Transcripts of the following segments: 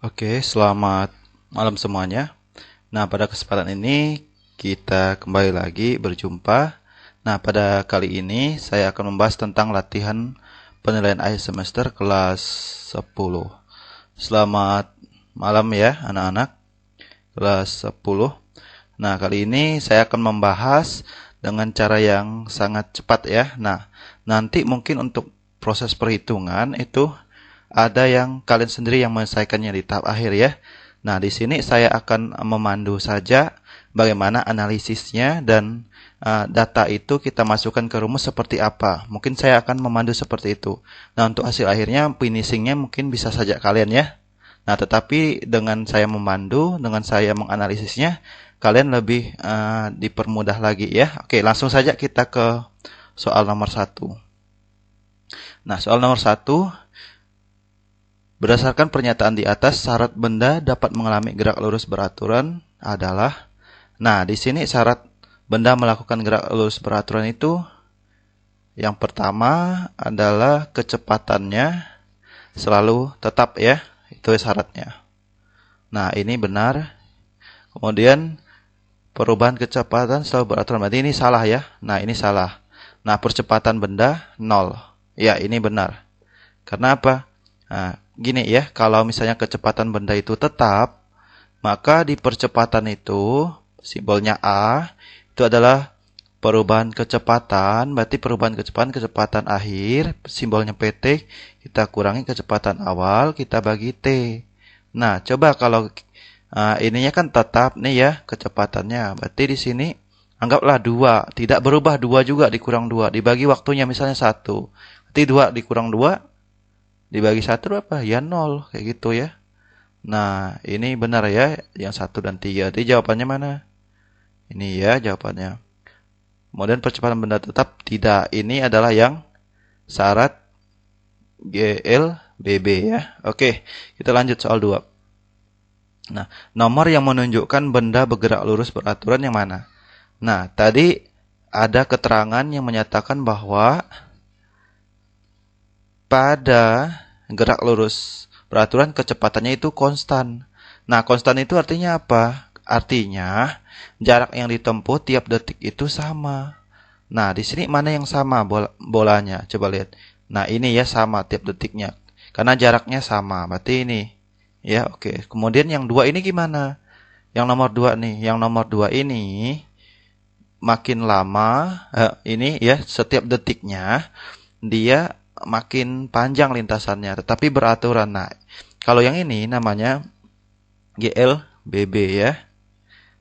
Oke, selamat malam semuanya. Nah, pada kesempatan ini kita kembali lagi berjumpa. Nah, pada kali ini saya akan membahas tentang latihan penilaian akhir semester kelas 10. Selamat malam ya anak-anak kelas 10. Nah, kali ini saya akan membahas dengan cara yang sangat cepat ya. Nah, nanti mungkin untuk proses perhitungan itu ada yang kalian sendiri yang menyelesaikannya di tahap akhir ya. Nah, di sini saya akan memandu saja bagaimana analisisnya dan data itu kita masukkan ke rumus seperti apa. Mungkin saya akan memandu seperti itu. Nah, untuk hasil akhirnya, finishingnya mungkin bisa saja kalian ya. Nah, tetapi dengan saya memandu, dengan saya menganalisisnya, kalian lebih dipermudah lagi ya. Oke, langsung saja kita ke soal nomor 1. Nah, soal nomor 1, berdasarkan pernyataan di atas, syarat benda dapat mengalami gerak lurus beraturan adalah. Nah, di sini syarat benda melakukan gerak lurus beraturan itu yang pertama adalah kecepatannya selalu tetap ya. Itu syaratnya. Nah, ini benar. Kemudian perubahan kecepatan selalu beraturan. Berarti ini salah ya. Nah, ini salah. Nah, percepatan benda 0. Ya, ini benar. Karena apa? Nah, gini ya, kalau misalnya kecepatan benda itu tetap, maka di percepatan itu, simbolnya A, itu adalah perubahan kecepatan, berarti perubahan kecepatan akhir, simbolnya PT, kita kurangi kecepatan awal, kita bagi T. Nah, coba kalau ininya kan tetap nih ya, kecepatannya. Berarti di sini anggaplah 2, tidak berubah 2 juga dikurang 2, dibagi waktunya misalnya 1. Berarti 2 dikurang 2, dibagi 1 berapa? Ya 0, kayak gitu ya. Nah, ini benar ya, yang 1 dan 3. Jadi jawabannya mana? Ini ya jawabannya. Kemudian percepatan benda tetap tidak. Ini adalah yang syarat GLBB ya. Oke, kita lanjut soal 2. Nah, nomor yang menunjukkan benda bergerak lurus beraturan yang mana? Nah, tadi ada keterangan yang menyatakan bahwa pada gerak lurus beraturan kecepatannya itu konstan. Nah, konstan itu artinya apa? Artinya jarak yang ditempuh tiap detik itu sama. Nah, di sini mana yang sama bolanya? Coba lihat. Nah, ini ya sama tiap detiknya. Karena jaraknya sama. Berarti ini. Ya, oke. Kemudian yang 2 ini gimana? Yang nomor 2 nih. Yang nomor 2 ini makin lama ini ya setiap detiknya dia makin panjang lintasannya, tetapi beraturan. Nah, kalau yang ini namanya GLBB ya.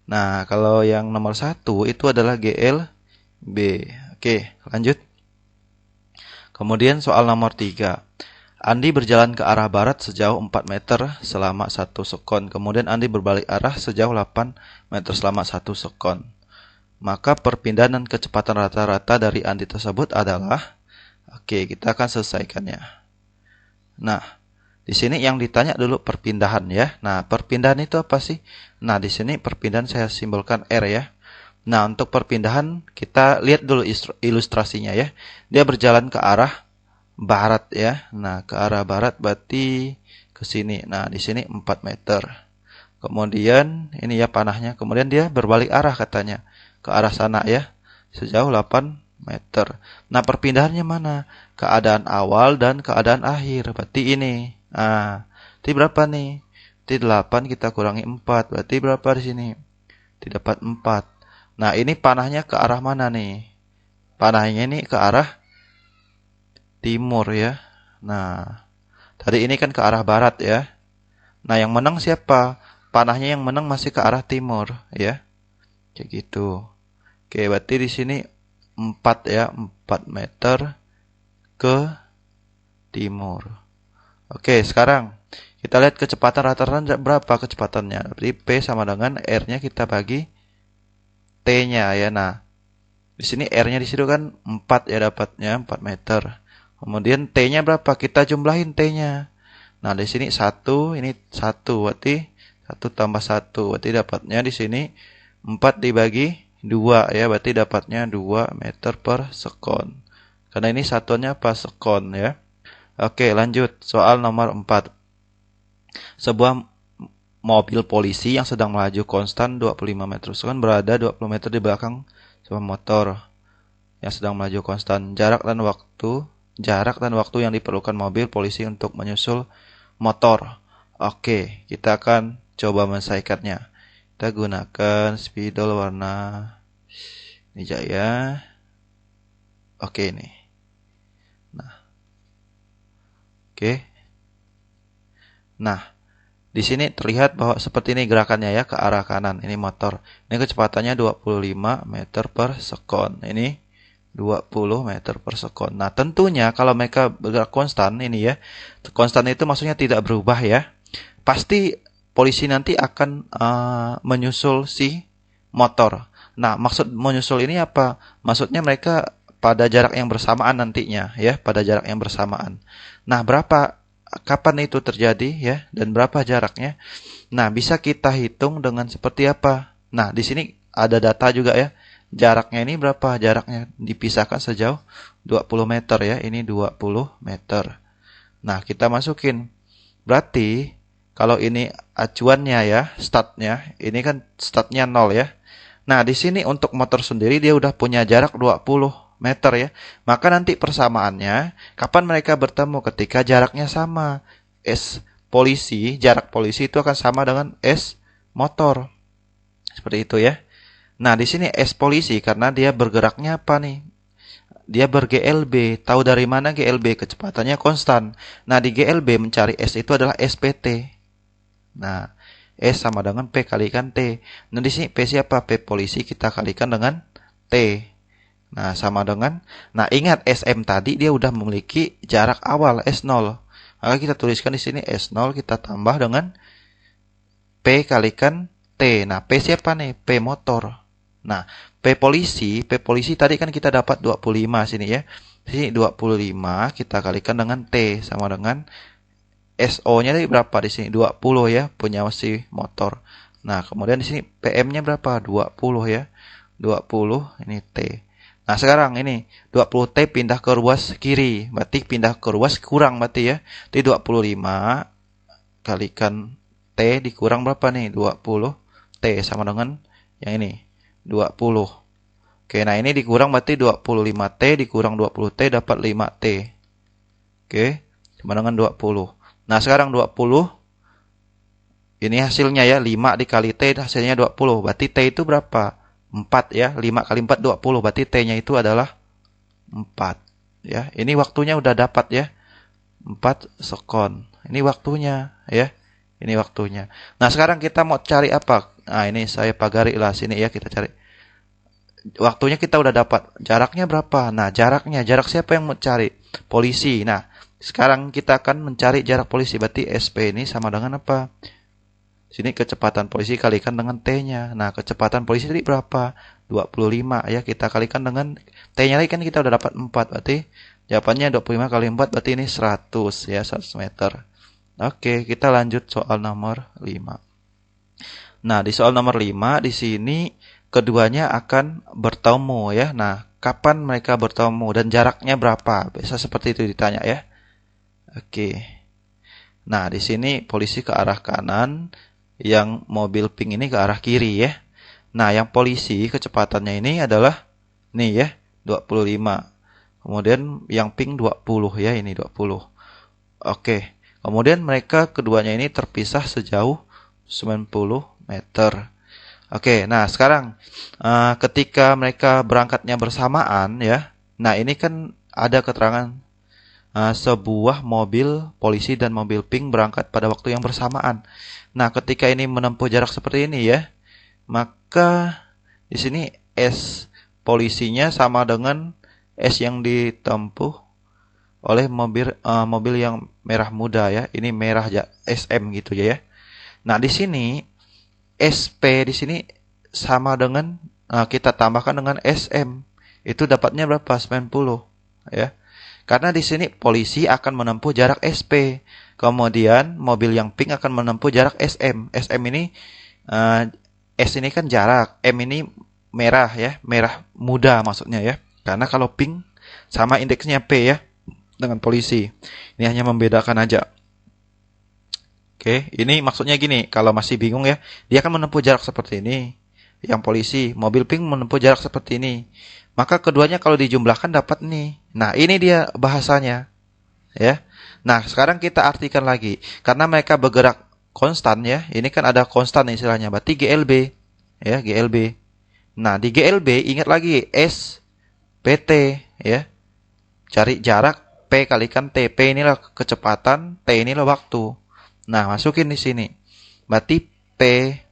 Nah, kalau yang nomor 1 itu adalah GLB. Oke, lanjut. Kemudian soal nomor 3. Andi berjalan ke arah barat sejauh 4 meter selama 1 sekon. Kemudian Andi berbalik arah sejauh 8 meter selama 1 sekon. Maka perpindahan dan kecepatan rata-rata dari Andi tersebut adalah. Oke, kita akan selesaikannya. Nah, di sini yang ditanya dulu perpindahan ya. Nah, perpindahan itu apa sih? Nah, di sini perpindahan saya simbolkan R ya. Nah, untuk perpindahan kita lihat dulu ilustrasinya ya. Dia berjalan ke arah barat ya. Nah, ke arah barat berarti ke sini. Nah, di sini 4 meter. Kemudian ini ya panahnya. Kemudian dia berbalik arah katanya ke arah sana ya. Sejauh 8 meter. Nah, perpindahannya mana? Keadaan awal dan keadaan akhir. Berarti ini. Nah, berarti berapa nih? Berarti 8 kita kurangi 4. Berarti berapa di sini? Didapat 4. Nah, ini panahnya ke arah mana nih? Panahnya ini ke arah timur ya. Nah, tadi ini kan ke arah barat ya. Nah, yang menang siapa? Panahnya yang menang masih ke arah timur ya. Kayak gitu. Oke, berarti di sini 4 ya, 4 meter ke timur. Oke, sekarang kita lihat kecepatan rata-rata berapa kecepatannya. Berarti P sama dengan R-nya kita bagi T-nya ya. Nah, di sini R-nya di situ kan 4 ya dapatnya, 4 meter. Kemudian T-nya berapa? Kita jumlahin T-nya. Nah, di sini 1, ini 1, berarti 1 tambah 1, berarti dapatnya di sini 4 dibagi 2 ya, berarti dapatnya 2 meter per sekon. Karena ini satuannya apa? Sekon ya. Oke, lanjut. Soal nomor 4. Sebuah mobil polisi yang sedang melaju konstan 25 meter per second berada 20 meter di belakang sebuah motor yang sedang melaju konstan. Jarak dan waktu yang diperlukan mobil polisi untuk menyusul motor. Oke, kita akan coba menyelesaikannya. Kita gunakan spidol warna ini Jaya. Oke ini. Nah. Oke. Nah, di sini terlihat bahwa seperti ini gerakannya ya ke arah kanan. Ini motor. Ini kecepatannya 25 meter per second. Ini 20 meter per second. Nah, tentunya kalau mereka bergerak konstan ini ya. Konstan itu maksudnya tidak berubah ya. Pasti polisi nanti akan menyusul si motor. Nah, maksud menyusul ini apa? Maksudnya mereka pada jarak yang bersamaan nantinya ya, pada jarak yang bersamaan. Nah, kapan itu terjadi ya dan berapa jaraknya? Nah, bisa kita hitung dengan seperti apa? Nah, di sini ada data juga ya. Jaraknya ini berapa? Jaraknya dipisahkan sejauh 20 meter ya. Ini 20 meter. Nah, kita masukin. Berarti kalau ini acuannya ya, startnya, ini kan startnya 0 ya. Nah, di sini untuk motor sendiri dia udah punya jarak 20 meter ya. Maka nanti persamaannya, kapan mereka bertemu ketika jaraknya sama. Jarak polisi itu akan sama dengan S motor. Seperti itu ya. Nah, di sini S polisi karena dia bergeraknya apa nih? Dia ber-GLB. Tahu dari mana GLB? Kecepatannya konstan. Nah, di GLB mencari S itu adalah SPT. Nah, S sama dengan P kalikan T. Nah, di sini P siapa? P polisi kita kalikan dengan T. Nah, sama dengan. Nah, ingat SM tadi dia udah memiliki jarak awal S0. Maka kita tuliskan di sini S0 kita tambah dengan P kalikan T. Nah, P siapa nih? P motor. Nah, P polisi tadi kan kita dapat 25 sini ya. Sini 25 kita kalikan dengan T sama dengan SO-nya tadi berapa di sini? 20 ya, punya si motor. Nah, kemudian di sini PM-nya berapa? 20 ya. 20 ini T. Nah, sekarang ini 20T pindah ke ruas kiri. Berarti pindah ke ruas kurang berarti ya. Jadi 25 kalikan T dikurang berapa nih? 20 T sama dengan yang ini 20. Oke, nah ini dikurang berarti 25T dikurang 20T dapat 5T. Oke, sama dengan 20. Nah, sekarang 20. Ini hasilnya ya, 5 dikali T hasilnya 20. Berarti T itu berapa? 4 ya. 5 kali 4 20. Berarti T-nya itu adalah 4. Ya, ini waktunya udah dapat ya. 4 sekon. Ini waktunya ya. Ini waktunya. Nah, sekarang kita mau cari apa? Nah, ini saya pagari lah sini ya, kita cari. Waktunya kita udah dapat. Jaraknya berapa? Nah, jarak siapa yang mau cari? Polisi. Nah, sekarang kita akan mencari jarak polisi. Berarti SP ini sama dengan apa? Sini kecepatan polisi kalikan dengan T-nya. Nah, kecepatan polisi tadi berapa? 25 ya. Kita kalikan dengan T-nya lagi kan kita udah dapat 4. Berarti jawabannya 25 kali 4 berarti ini 100 ya, 100 meter. Oke, kita lanjut soal nomor 5. Nah, di soal nomor 5 di sini keduanya akan bertemu ya. Nah, kapan mereka bertemu dan jaraknya berapa? Bisa seperti itu ditanya ya. Oke. Nah, di sini polisi ke arah kanan, yang mobil pink ini ke arah kiri ya. Nah, yang polisi kecepatannya ini adalah nih ya, 25. Kemudian yang pink 20 ya, ini 20. Oke. Kemudian mereka keduanya ini terpisah sejauh 90 meter. Oke, nah sekarang ketika mereka berangkatnya bersamaan ya. Nah, ini kan ada keterangan sebuah mobil polisi dan mobil pink berangkat pada waktu yang bersamaan. Nah, ketika ini menempuh jarak seperti ini ya, maka di sini S polisinya sama dengan S yang ditempuh oleh mobil yang merah muda ya. Ini merah SM gitu ya. Nah, di sini SP di sini sama dengan kita tambahkan dengan SM. Itu dapatnya berapa? 90 ya. Karena di sini polisi akan menempuh jarak SP. Kemudian mobil yang pink akan menempuh jarak SM. SM ini S ini kan jarak, M ini merah ya, merah muda maksudnya ya. Karena kalau pink sama indeksnya P ya dengan polisi. Ini hanya membedakan aja. Oke, ini maksudnya gini, kalau masih bingung ya, dia akan menempuh jarak seperti ini. Yang polisi, mobil pink menempuh jarak seperti ini. Maka keduanya kalau dijumlahkan dapat nih. Nah, ini dia bahasanya, ya. Nah, sekarang kita artikan lagi. Karena mereka bergerak konstan ya. Ini kan ada konstan istilahnya, berarti GLB, ya, GLB. Nah, di GLB ingat lagi PT, ya. Cari jarak P kalikan T. P inilah kecepatan, T inilah waktu. Nah, masukin di sini. Berarti P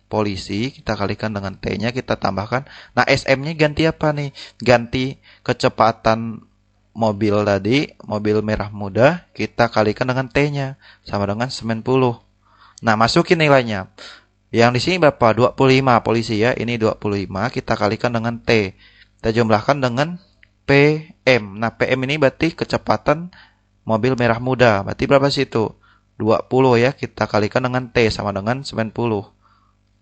polisi kita kalikan dengan T-nya, kita tambahkan. Nah, SM-nya ganti apa nih? Ganti kecepatan mobil tadi, mobil merah muda, kita kalikan dengan T-nya sama dengan 90. Nah, masukin nilainya. Yang di sini berapa? 25 polisi ya. Ini 25, kita kalikan dengan T. Kita jumlahkan dengan PM. Nah, PM ini berarti kecepatan mobil merah muda. Berarti berapa sih itu? 20 ya, kita kalikan dengan T sama dengan 90.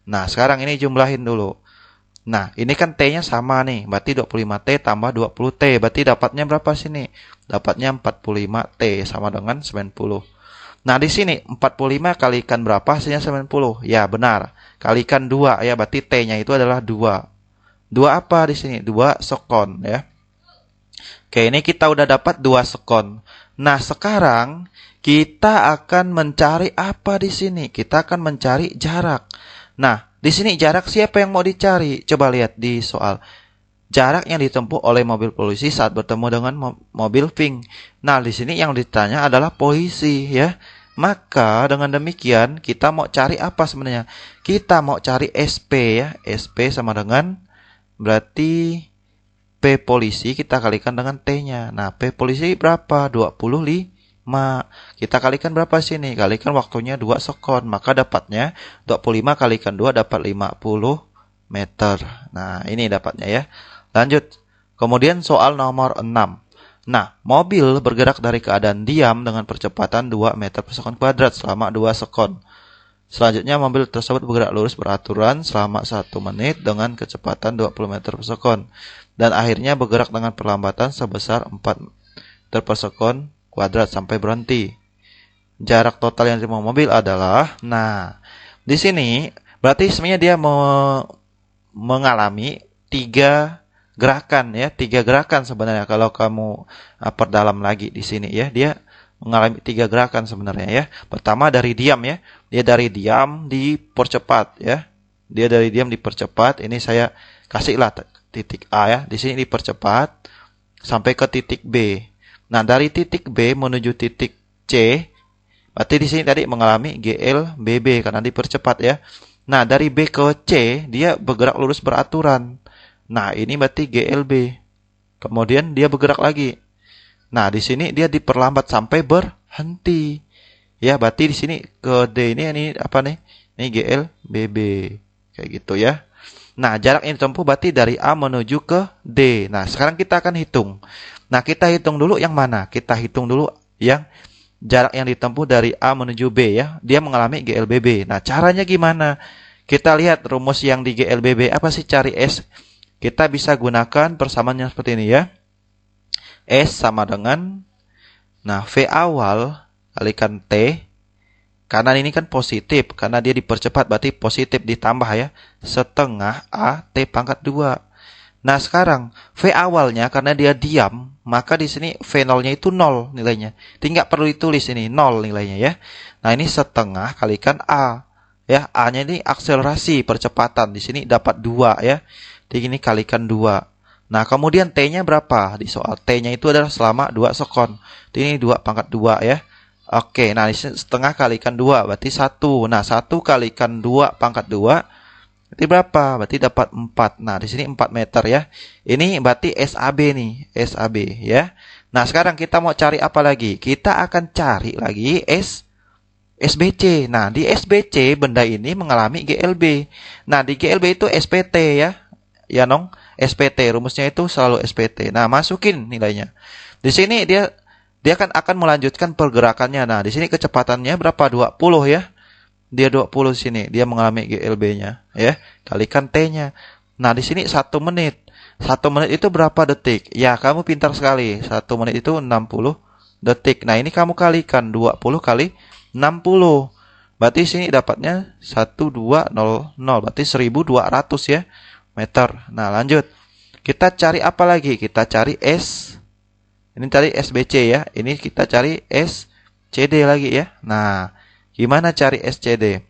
Nah, sekarang ini jumlahin dulu. Nah, ini kan T-nya sama nih, berarti 25T tambah 20T, berarti dapatnya berapa sini? Dapatnya 45T sama dengan 90. Nah, di sini 45 kalikan berapa? Hasilnya 90. Ya, benar. Kalikan 2 ya, berarti T-nya itu adalah 2. 2 apa di sini? 2 sekon ya. Oke, ini kita udah dapat 2 sekon. Nah, sekarang kita akan mencari apa di sini? Kita akan mencari jarak. Nah, di sini jarak siapa yang mau dicari? Coba lihat di soal. Jarak yang ditempuh oleh mobil polisi saat bertemu dengan mobil pink. Nah, di sini yang ditanya adalah polisi ya. Maka dengan demikian kita mau cari apa sebenarnya? Kita mau cari SP ya. SP sama dengan berarti P polisi kita kalikan dengan T-nya. Nah, P polisi berapa? 25. Kita kalikan berapa sini? Kalikan waktunya 2 sekon. Maka dapatnya 25 kalikan 2 dapat 50 meter. Nah, ini dapatnya ya. Lanjut. Kemudian soal nomor 6. Nah, mobil bergerak dari keadaan diam dengan percepatan 2 meter per sekon kuadrat selama 2 sekon. Selanjutnya, mobil tersebut bergerak lurus beraturan selama 1 menit dengan kecepatan 20 meter per sekon. Dan akhirnya bergerak dengan perlambatan sebesar 4 meter per sekon kuadrat sampai berhenti. Jarak total yang ditempuh mobil adalah, nah, di sini berarti sebenarnya dia mengalami 3 gerakan ya, 3 gerakan sebenarnya kalau kamu perdalam lagi di sini ya, dia mengalami 3 gerakan sebenarnya ya. Pertama dari diam ya, dia dari diam dipercepat ya, dia dari diam dipercepat. Ini saya kasihlah titik A ya, di sini dipercepat sampai ke titik B. Nah, dari titik B menuju titik C, berarti di sini tadi mengalami GLBB karena dipercepat ya. Nah, dari B ke C dia bergerak lurus beraturan. Nah, ini berarti GLB. Kemudian dia bergerak lagi. Nah, di sini dia diperlambat sampai berhenti. Ya, berarti di sini ke D ini apa nih? Ini GLBB. Kayak gitu ya. Nah, jarak yang ditempuh berarti dari A menuju ke D. Nah, sekarang kita akan hitung. Nah, kita hitung dulu yang mana? Kita hitung dulu yang jarak yang ditempuh dari A menuju B ya. Dia mengalami GLBB. Nah, caranya gimana? Kita lihat rumus yang di GLBB. Apa sih cari S? Kita bisa gunakan persamaan yang seperti ini ya. S sama dengan, nah, V awal kalikan T. Karena ini kan positif. Karena dia dipercepat berarti positif ditambah ya. Setengah A T pangkat 2. Nah, sekarang V awalnya karena dia diam, maka di sini V0-nya itu 0 nilainya. Tinggal perlu ditulis ini 0 nilainya ya. Nah, ini setengah kalikan A. Ya, A-nya ini akselerasi percepatan. Di sini dapat 2 ya. Di sini kalikan 2. Nah, kemudian T-nya berapa? Di soal T-nya itu adalah selama 2 sekon. Ini 2 pangkat 2 ya. Oke, nah di sini setengah kalikan 2 berarti 1. Nah, 1 kalikan 2 pangkat 2 berarti berapa? Berarti dapat 4. Nah, di sini 4 meter ya. Ini berarti SAB nih, SAB ya. Nah, sekarang kita mau cari apa lagi? Kita akan cari lagi SBC. Nah, di SBC benda ini mengalami GLB. Nah, di GLB itu SPT ya. Ya, Nong. SPT, rumusnya itu selalu SPT. Nah, masukin nilainya. Di sini dia akan melanjutkan pergerakannya. Nah, di sini kecepatannya berapa? 20 ya. Dia 20 di sini, dia mengalami GLB-nya ya. Kalikan T-nya. Nah, di sini 1 menit. 1 menit itu berapa detik? Ya, kamu pintar sekali. 1 menit itu 60 detik. Nah, ini kamu kalikan 20 kali 60. Berarti sini dapatnya 1200, berarti 1200 ya meter. Nah, lanjut. Kita cari apa lagi? Kita cari S. Ini tadi SBC ya. Ini kita cari SCD lagi ya. Nah, gimana cari SCD?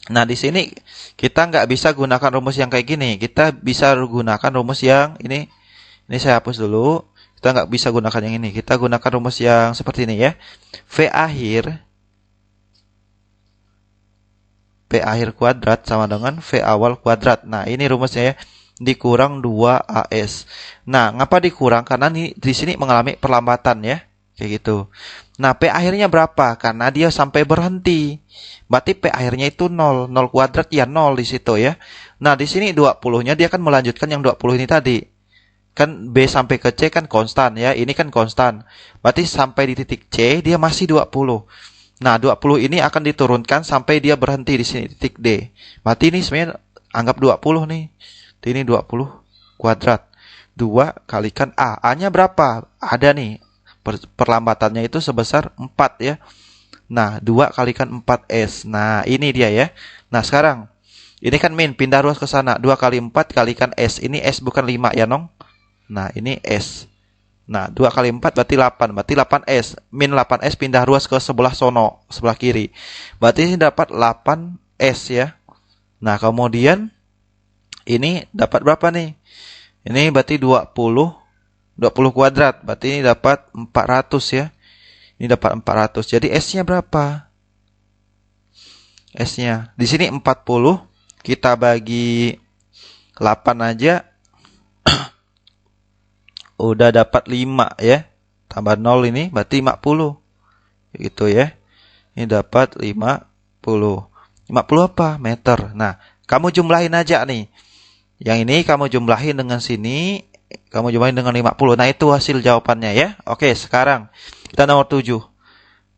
Nah, di sini kita nggak bisa gunakan rumus yang kayak gini. Kita bisa gunakan rumus yang ini. Ini saya hapus dulu. Kita nggak bisa gunakan yang ini. Kita gunakan rumus yang seperti ini ya. V akhir kuadrat sama dengan V awal kuadrat. Nah, ini rumusnya ya. Dikurang 2AS. Nah, ngapa dikurang? Karena di sini mengalami perlambatan ya. Kayak gitu. Nah, P akhirnya berapa? Karena dia sampai berhenti. Berarti P akhirnya itu 0. 0 kuadrat ya 0 di situ ya. Nah, di sini 20-nya dia akan melanjutkan yang 20 ini tadi. Kan B sampai ke C kan konstan ya. Ini kan konstan. Berarti sampai di titik C dia masih 20. Nah, 20 ini akan diturunkan sampai dia berhenti di sini titik D. Berarti ini sebenarnya anggap 20 nih. Ini 20 kuadrat. 2 kalikan A. A-nya berapa? Ada nih. Perlambatannya itu sebesar 4 ya. Nah, 2 kalikan 4S. Nah, ini dia ya. Nah, sekarang. Ini kan min. Pindah ruas ke sana. 2 kali 4 kalikan S. Ini S bukan 5 ya, Nong? Nah, ini S. Nah, 2 kali 4 berarti 8. Berarti 8S. Min 8S pindah ruas ke sebelah sono. Sebelah kiri. Berarti ini dapat 8S ya. Nah, kemudian ini dapat berapa nih? Ini berarti 20 kuadrat. Berarti ini dapat 400 ya. Ini dapat 400. Jadi S-nya berapa? S-nya. Di sini 40. Kita bagi 8 aja. Udah dapat 5 ya. Tambah 0 ini berarti 50. Gitu ya. Ini dapat 50. 50 apa? Meter. Nah, kamu jumlahin aja nih. Yang ini kamu jumlahin dengan sini, kamu jumlahin dengan 50. Nah, itu hasil jawabannya ya. Oke, sekarang kita nomor 7.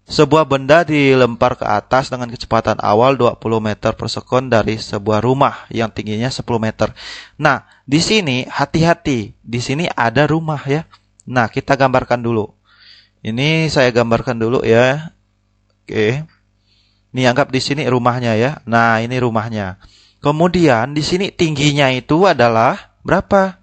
Sebuah benda dilempar ke atas dengan kecepatan awal 20 meter per sekon dari sebuah rumah yang tingginya 10 meter. Nah, di sini hati-hati. Di sini ada rumah ya. Nah, kita gambarkan dulu. Ini saya gambarkan dulu ya. Oke. Ini anggap di sini rumahnya ya. Nah, ini rumahnya. Kemudian di sini tingginya itu adalah berapa?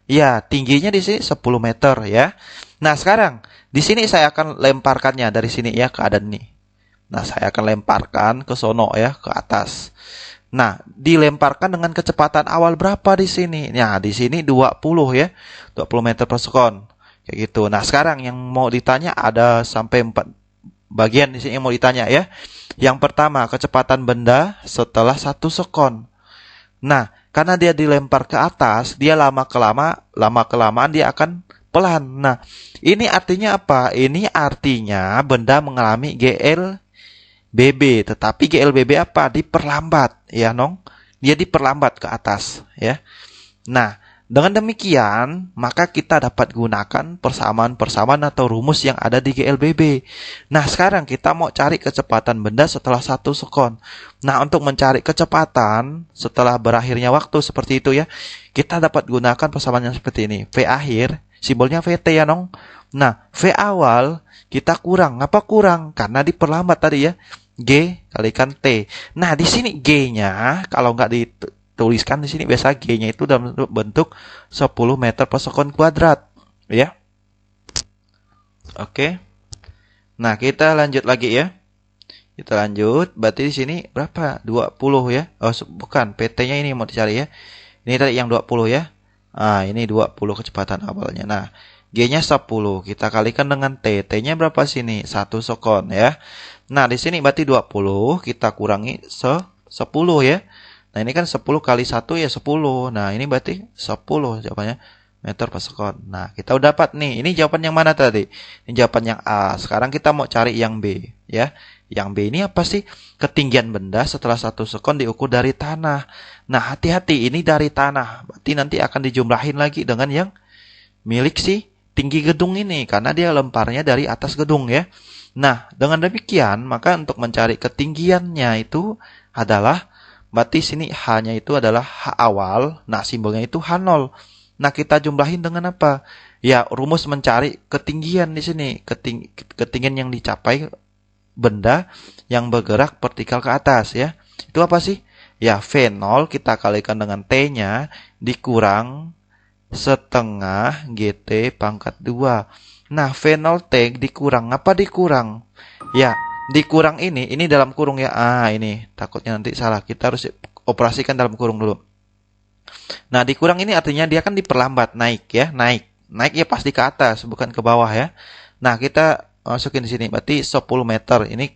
Ya, tingginya di sini 10 meter ya. Nah, sekarang di sini saya akan lemparkannya dari sini ya ke adan ini. Nah, saya akan lemparkan ke sono ya, ke atas. Nah, dilemparkan dengan kecepatan awal berapa di sini? Nah, di sini 20 ya. 20 meter per sekon. Kayak gitu. Nah, sekarang yang mau ditanya ada sampai 4 bagian di sini yang mau ditanya ya. Yang pertama, kecepatan benda setelah 1 sekon. Nah, karena dia dilempar ke atas, dia lama-kelamaan dia akan pelan. Nah, ini artinya apa? Ini artinya benda mengalami GLBB. Tetapi GLBB apa? Diperlambat. Ya, Nong? Dia diperlambat ke atas. Ya. Nah, dengan demikian, maka kita dapat gunakan persamaan-persamaan atau rumus yang ada di GLBB. Nah, sekarang kita mau cari kecepatan benda setelah 1 sekon. Nah, untuk mencari kecepatan setelah berakhirnya waktu seperti itu ya, kita dapat gunakan persamaan yang seperti ini. V akhir, simbolnya VT ya, Nong. Nah, V awal kita kurang. Apa kurang? Karena diperlambat tadi ya. G kalikan T. Nah, di sini G-nya kalau nggak tuliskan di sini biasa G-nya itu dalam bentuk 10 meter per sekon kuadrat, ya. Oke. Nah, kita lanjut lagi ya. Kita lanjut, berarti di sini berapa? 20 ya. Oh, bukan, PT-nya ini mau dicari ya. Ini tadi yang 20 ya. Ah, ini 20 kecepatan awalnya. Nah, G-nya 10, kita kalikan dengan T. T-nya berapa sini? 1 sekon ya. Nah, di sini berarti 20, kita kurangi 10 ya. Nah, ini kan 10 kali 1 ya 10. Nah, ini berarti 10 jawabannya meter per sekon. Nah, kita udah dapat nih. Ini jawaban yang mana tadi? Ini jawaban yang A. Sekarang kita mau cari yang B. Ya. Yang B ini apa sih? Ketinggian benda setelah 1 sekon diukur dari tanah. Nah, hati-hati. Ini dari tanah. Berarti nanti akan dijumlahin lagi dengan yang milik si tinggi gedung ini. Karena dia lemparnya dari atas gedung ya. Nah, dengan demikian, maka untuk mencari ketinggiannya itu adalah berarti sini H-nya itu adalah H awal. Nah, simbolnya itu H0. Nah, kita jumlahin dengan apa? Ya, rumus mencari ketinggian di sini. Ketinggian yang dicapai benda yang bergerak vertikal ke atas ya. Itu apa sih? Ya, V0 kita kalikan dengan T-nya dikurang setengah GT pangkat 2. Nah, V0T dikurang. Apa dikurang? Ya, dikurang ini dalam kurung ya. Ini takutnya nanti salah. Kita harus operasikan dalam kurung dulu. Nah, dikurang ini artinya dia kan diperlambat, naik ya, naik. Naik ya pasti ke atas, bukan ke bawah ya. Nah, kita masukin di sini. Berarti 10 meter. Ini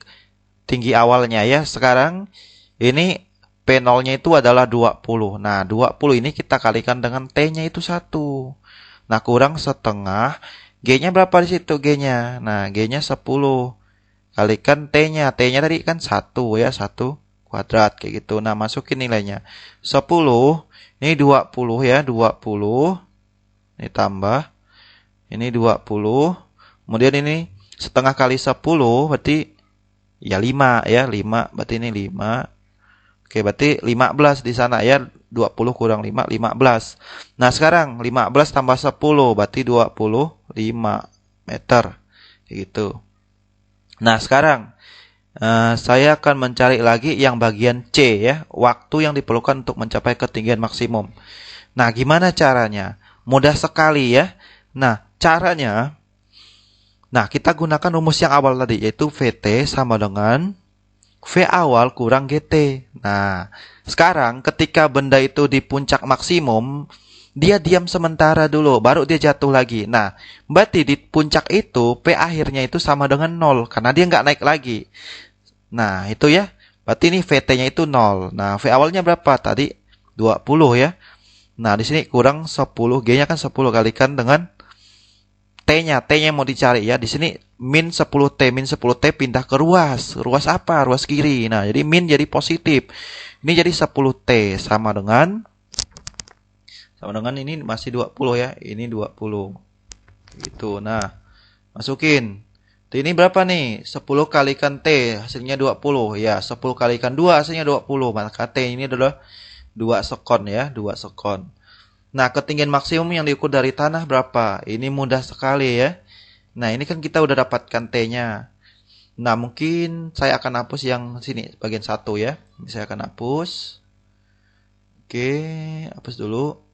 tinggi awalnya ya. Sekarang ini P0-nya itu adalah 20. Nah, 20 ini kita kalikan dengan T-nya itu 1. Nah, kurang setengah. G-nya berapa di situ G-nya? Nah, G-nya 10. Kalikan T-nya. T-nya tadi kan 1 ya, 1 kuadrat kayak gitu. Nah, masukin nilainya. 10. Ini 20 ya, 20. Ini tambah. Ini 20. Kemudian ini setengah kali 10 berarti ya 5 ya, 5. Berarti ini 5. Oke, berarti 15 di sana ya. 20 kurang 5, 15. Nah, sekarang 15 tambah 10 berarti 25 meter. Kayak gitu. Nah, sekarang saya akan mencari lagi yang bagian C ya, waktu yang diperlukan untuk mencapai ketinggian maksimum. Nah, gimana caranya? Mudah sekali ya. Nah, caranya, kita gunakan rumus yang awal tadi, yaitu VT sama dengan V awal kurang GT. Nah, sekarang ketika benda itu di puncak maksimum, dia diam sementara dulu, baru dia jatuh lagi. Nah, berarti di puncak itu, P akhirnya itu sama dengan 0, karena dia nggak naik lagi. Nah, itu ya. Berarti ini VT-nya itu 0. Nah, V awalnya berapa? Tadi 20 ya. Nah, di sini kurang 10. G-nya kan 10 kalikan dengan T-nya. T-nya mau dicari ya. Di sini min 10T. Min 10T pindah ke ruas. Ruas apa? Ruas kiri. Nah, jadi min jadi positif. Ini jadi 10T. Sama dengan ini masih 20 ya. Ini 20. Gitu. Nah, masukin. T ini berapa nih? 10 kalikan T, hasilnya 20. Ya, 10 kalikan 2, hasilnya 20. Maka T ini adalah 2 sekon ya, 2 sekon. Nah, ketinggian maksimum yang diukur dari tanah berapa? Ini mudah sekali ya. Nah, ini kan kita udah dapatkan T-nya. Nah, mungkin saya akan hapus yang sini, bagian 1 ya. Ini saya akan hapus. Oke, hapus dulu.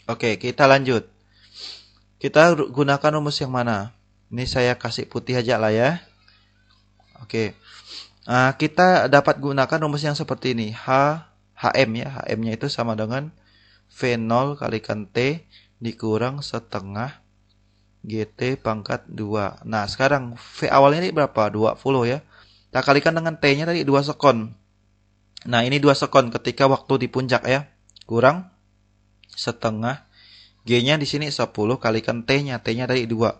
Oke, kita lanjut. Kita gunakan rumus yang mana? Ini saya kasih putih aja lah ya. Oke. Kita dapat gunakan rumus yang seperti ini. HM ya. HM-nya itu sama dengan V0 kalikan T dikurang setengah GT pangkat 2. Nah, sekarang V awalnya ini berapa? 20 ya. Kita kalikan dengan T-nya tadi 2 sekon. Nah, ini 2 sekon ketika waktu di puncak ya. Kurang setengah. G-nya di sini 10 kalikan T-nya. T-nya tadi 2.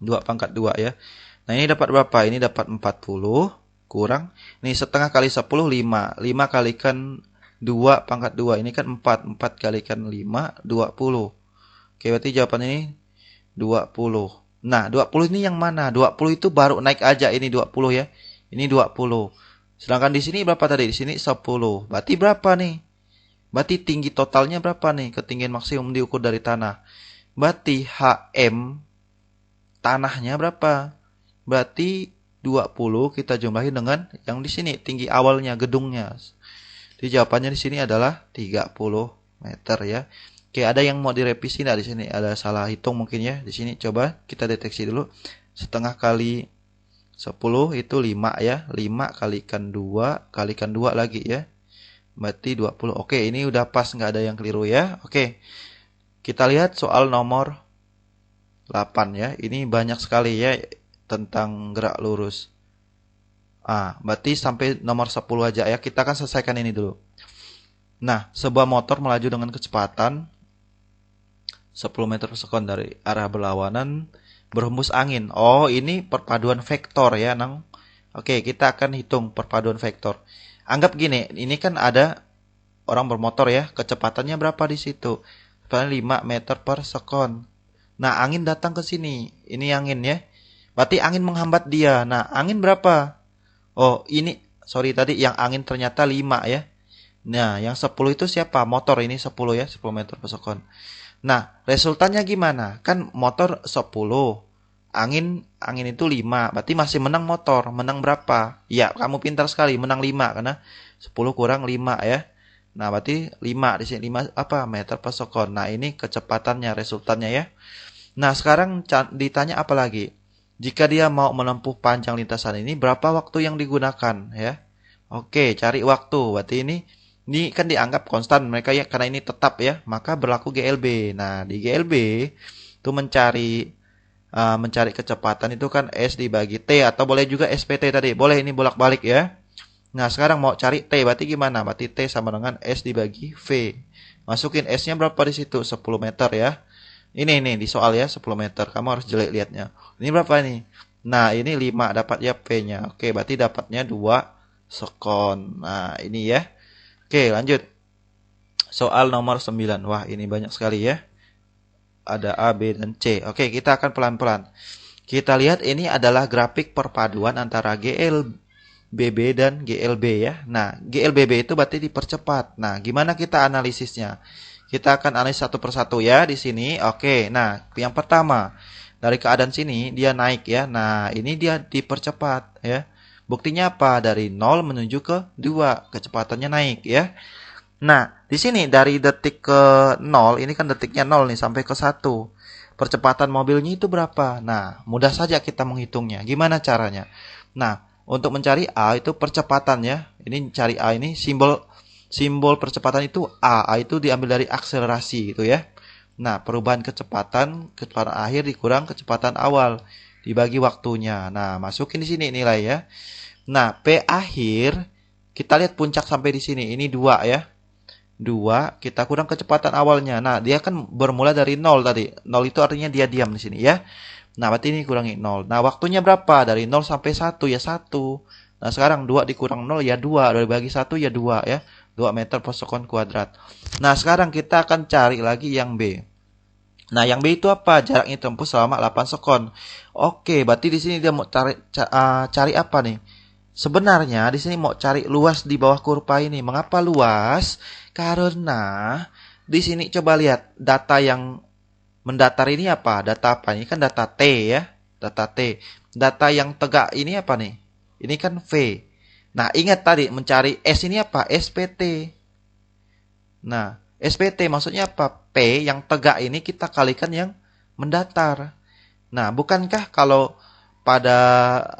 2 pangkat 2 ya. Nah, ini dapat berapa? Ini dapat 40 kurang. Ini setengah kali 10, 5. 5 kalikan 2 pangkat 2. Ini kan 4. 4 kalikan 5, 20. Oke, berarti jawaban ini 20. Nah, 20 ini yang mana? 20 itu baru naik aja. Ini 20 ya. Ini 20. Sedangkan di sini berapa tadi? Di sini 10. Berarti berapa nih? Berarti tinggi totalnya berapa nih? Ketinggian maksimum diukur dari tanah. Berarti HM tanahnya berapa? Berarti 20 kita jumlahin dengan yang di sini tinggi awalnya gedungnya. Jadi jawabannya di sini adalah 30 meter ya. Oke, ada yang mau direvisi enggak di sini? Ada salah hitung mungkin ya. Di sini coba kita deteksi dulu. Setengah kali 10 itu 5 ya. 5 kalikan 2 kalikan 2 lagi ya. Berarti 20. Oke, ini udah pas, nggak ada yang keliru ya. Oke, kita lihat soal nomor 8 ya. Ini banyak sekali ya tentang gerak lurus. Berarti sampai nomor 10 aja ya. Kita akan selesaikan ini dulu. Nah, sebuah motor melaju dengan kecepatan 10 meter per sekon dari arah berlawanan berhembus angin. Oh, ini perpaduan vektor ya, Nang. Oke, kita akan hitung perpaduan vektor. Anggap gini, ini kan ada orang bermotor ya, kecepatannya berapa di situ? Kecepatan 5 meter per sekon. Nah, angin datang ke sini. Ini angin ya. Berarti angin menghambat dia. Nah, angin berapa? Oh, ini, sorry tadi yang angin ternyata 5 ya. Nah, yang 10 itu siapa? Motor ini 10 ya, 10 meter per second. Nah, resultannya gimana? Kan motor 10, angin itu 5, berarti masih menang motor. Menang berapa? Ya, kamu pintar sekali, menang 5 karena 10 kurang 5 ya. Nah, berarti 5 di sini 5 apa? Meter per second. Nah, ini kecepatannya, resultannya ya. Nah, sekarang ditanya apa lagi? Jika dia mau menempuh panjang lintasan ini, berapa waktu yang digunakan ya? Oke, cari waktu. Berarti ini kan dianggap konstan mereka ya karena ini tetap ya, maka berlaku GLB. Nah, di GLB itu mencari kecepatan itu kan S dibagi T atau boleh juga SPT tadi. Boleh ini bolak-balik ya. Nah, sekarang mau cari T berarti gimana? Berarti T sama dengan S dibagi V. Masukin S-nya berapa di situ? 10 meter ya. Ini di soal ya 10 meter. Kamu harus jelek lihatnya. Ini berapa nih? Nah, ini 5 dapat ya P-nya. Oke, berarti dapatnya 2 sekon. Nah, ini ya. Oke, lanjut. Soal nomor 9. Wah, ini banyak sekali ya. Ada A, B, dan C. Oke, kita akan pelan-pelan. Kita lihat ini adalah grafik perpaduan antara GLBB dan GLB ya. Nah, GLBB itu berarti dipercepat. Nah, gimana kita analisisnya? Kita akan analisis satu persatu ya di sini. Oke, nah yang pertama dari keadaan sini dia naik ya. Nah, ini dia dipercepat ya. Buktinya apa? Dari 0 menuju ke 2, kecepatannya naik ya. Nah, di sini dari detik ke 0, ini kan detiknya 0 nih sampai ke 1. Percepatan mobilnya itu berapa? Nah, mudah saja kita menghitungnya. Gimana caranya? Nah, untuk mencari A itu percepatan ya. Ini cari A ini simbol percepatan itu A. A itu diambil dari akselerasi gitu ya. Nah, perubahan kecepatan akhir dikurang kecepatan awal dibagi waktunya. Nah, masukin di sini nilai ya. Nah, P akhir kita lihat puncak sampai di sini. Ini 2 ya. 2 kita kurang kecepatan awalnya. Nah, dia kan bermula dari 0 tadi. 0 itu artinya dia diam di sini ya. Nah, berarti ini kurangi 0. Nah, waktunya berapa? Dari 0 sampai 1 ya 1. Nah, sekarang 2 dikurang 0 ya 2. Dari bagi 1 ya 2 ya. 2 meter per sekon kuadrat. Nah, sekarang kita akan cari lagi yang B. Nah, yang B itu apa? Jaraknya tempuh selama 8 sekon. Oke, berarti di sini dia mau cari apa nih? Sebenarnya di sini mau cari luas di bawah kurva ini. Mengapa luas? Karena di sini coba lihat data yang mendatar ini apa? Data apa? Ini kan data T ya. Data T. Data yang tegak ini apa nih? Ini kan V. Nah, ingat tadi mencari S ini apa? SPT. Nah, SPT maksudnya apa? P yang tegak ini kita kalikan yang mendatar. Nah, bukankah kalau pada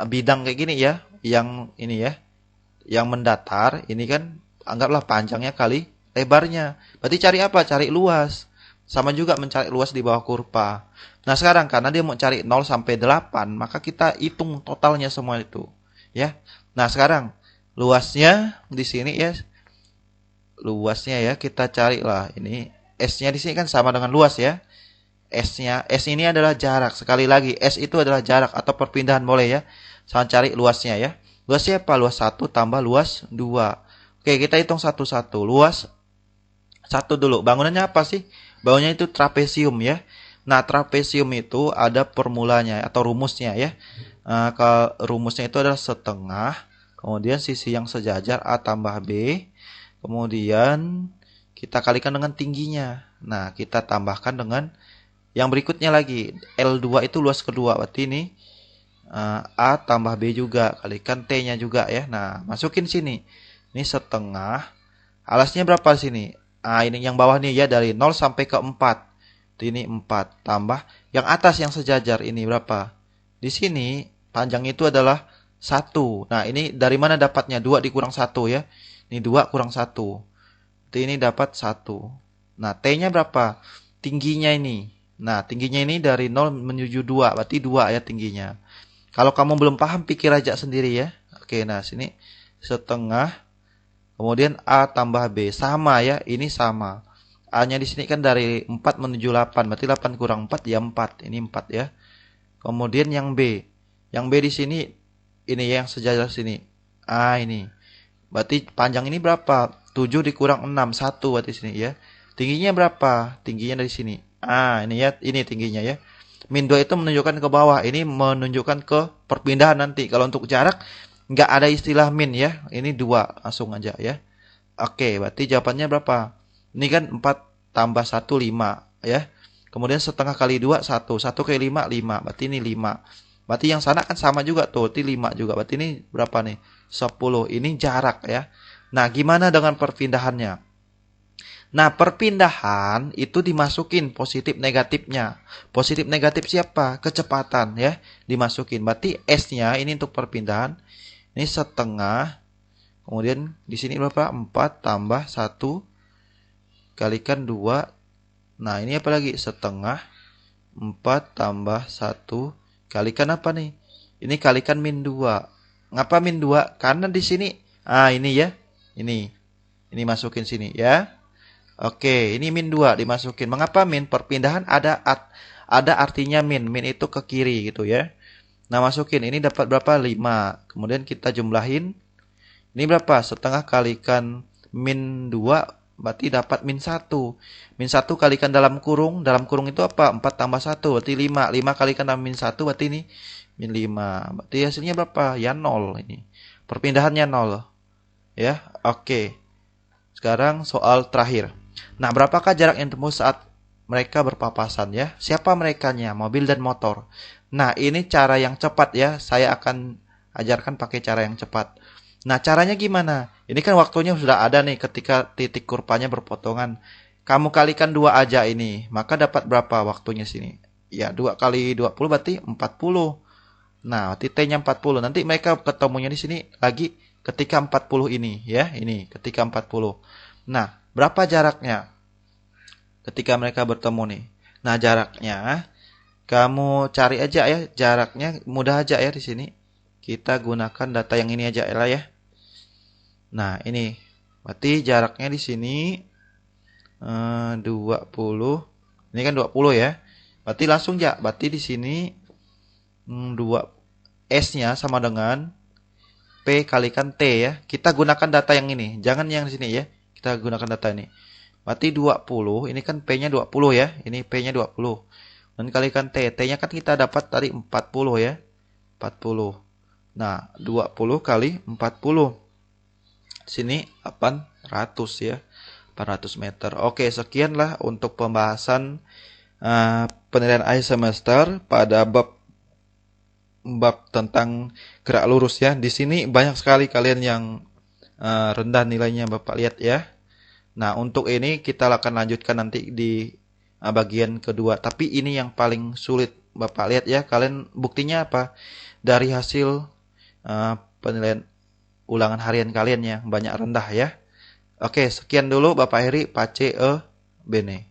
bidang kayak gini ya, yang ini ya, yang mendatar, ini kan anggaplah panjangnya kali lebarnya. Berarti cari apa? Cari luas. Sama juga mencari luas di bawah kurva. Nah, sekarang karena dia mau cari 0 sampai 8, maka kita hitung totalnya semua itu, ya. Nah, sekarang luasnya di sini ya. Luasnya ya kita carilah ini S-nya di sini kan sama dengan luas ya. S-nya, S ini adalah jarak. Sekali lagi, S itu adalah jarak atau perpindahan boleh ya. Saya cari luasnya ya. Luasnya apa? Luas 1 tambah luas 2. Oke, kita hitung satu-satu. Luas 1 dulu. Bangunannya apa sih? Bangunannya itu trapesium ya. Nah, trapesium itu ada formulanya atau rumusnya ya. Kalau rumusnya itu adalah setengah. Kemudian sisi yang sejajar A tambah B. Kemudian kita kalikan dengan tingginya. Nah, kita tambahkan dengan yang berikutnya lagi. L2 itu luas kedua. Berarti ini A tambah B juga. Kalikan T-nya juga ya. Nah, masukin sini. Ini setengah. Alasnya berapa sini? Ini yang bawah nih ya. Dari 0 sampai ke 4. Ini 4. Tambah. Yang atas yang sejajar ini berapa? Di sini panjang itu adalah 1. Nah, ini dari mana dapatnya? 2 dikurang 1 ya. Ini 2 kurang 1. Berarti ini dapat 1. Nah, T-nya berapa? Tingginya ini. Nah, tingginya ini dari 0 menuju 2. Berarti 2 ya tingginya. Kalau kamu belum paham, pikir aja sendiri ya. Oke, nah sini setengah. Kemudian A tambah B. Sama ya, ini sama. A-nya di sini kan dari 4 menuju 8. Berarti 8 kurang 4 ya 4. Ini 4 ya. Kemudian yang B. Yang B di sini, ini yang sejajar sini. Ini. Berarti panjang ini berapa? 7 dikurang 6. 1 berarti sini ya. Tingginya berapa? Tingginya dari sini. Ini ya, ini tingginya ya. Min 2 itu menunjukkan ke bawah. Ini menunjukkan ke perpindahan nanti. Kalau untuk jarak, nggak ada istilah min ya. Ini 2. Langsung aja ya. Oke, berarti jawabannya berapa? Ini kan 4 tambah 1 5 ya. Kemudian setengah kali 2 1. 1 kali 5 5. Berarti ini 5. Berarti yang sana kan sama juga tuh. Berarti 5 juga. Berarti ini berapa nih? 10. Ini jarak ya. Nah, gimana dengan perpindahannya? Nah, perpindahan itu dimasukin positif negatifnya. Positif negatif siapa? Kecepatan ya. Dimasukin. Berarti S-nya ini untuk perpindahan. Ini setengah. Kemudian di sini berapa? 4 tambah 1 kalikan 2. Nah, ini apa lagi? Setengah. 4 tambah 1 kalikan apa nih? Ini kalikan min 2. Ngapa min 2? Karena di sini, ini ya. Ini masukin sini ya. Oke, ini min 2 dimasukin. Mengapa min? Perpindahan ada artinya min. Min itu ke kiri gitu ya. Nah, masukin. Ini dapat berapa? 5. Kemudian kita jumlahin. Ini berapa? Setengah kalikan min 2 berarti dapat min 1. Min 1 kalikan dalam kurung. Dalam kurung itu apa? 4 tambah 1 berarti 5. 5 kalikan dalam min 1 berarti ini min 5. Berarti hasilnya berapa? Ya 0 ini. Perpindahannya 0. Ya, oke. Sekarang soal terakhir. Nah, berapakah jarak yang tempuh saat mereka berpapasan ya? Siapa merekanya? Mobil dan motor. Nah, ini cara yang cepat ya. Saya akan ajarkan pakai cara yang cepat. Nah, caranya gimana? Ini kan waktunya sudah ada nih ketika titik kurvanya berpotongan. Kamu kalikan 2 aja ini. Maka dapat berapa waktunya sini? Ya, 2 kali 20 berarti 40. Nah, berarti T-nya 40. Nanti mereka ketemunya di sini lagi ketika 40 ini ya. Ini ketika 40. Nah, berapa jaraknya ketika mereka bertemu nih? Nah, jaraknya kamu cari aja ya. Jaraknya mudah aja ya di sini. Kita gunakan data yang ini aja lah ya. Nah, ini. Berarti jaraknya di sini 20. Ini kan 20 ya. Berarti langsung ya. Berarti di sini 2 S-nya sama dengan P kalikan T ya. Kita gunakan data yang ini. Jangan yang di sini ya. Kita gunakan data ini. Berarti 20. Ini kan P-nya 20 ya. Ini P-nya 20. Dan kalikan T. T-nya kan kita dapat tadi 40 ya. 40. Nah, 20 kali 40. Sini 800 ya. 400 meter. Oke, sekianlah untuk pembahasan penilaian akhir semester pada bab tentang gerak lurus ya. Di sini banyak sekali kalian yang rendah nilainya Bapak lihat ya. Nah, untuk ini kita akan lanjutkan nanti di bagian kedua. Tapi ini yang paling sulit Bapak lihat ya. Kalian buktinya apa? Dari hasil penilaian ulangan harian kalian yang banyak rendah ya. Oke, sekian dulu Bapak Heri, Pace, Bene.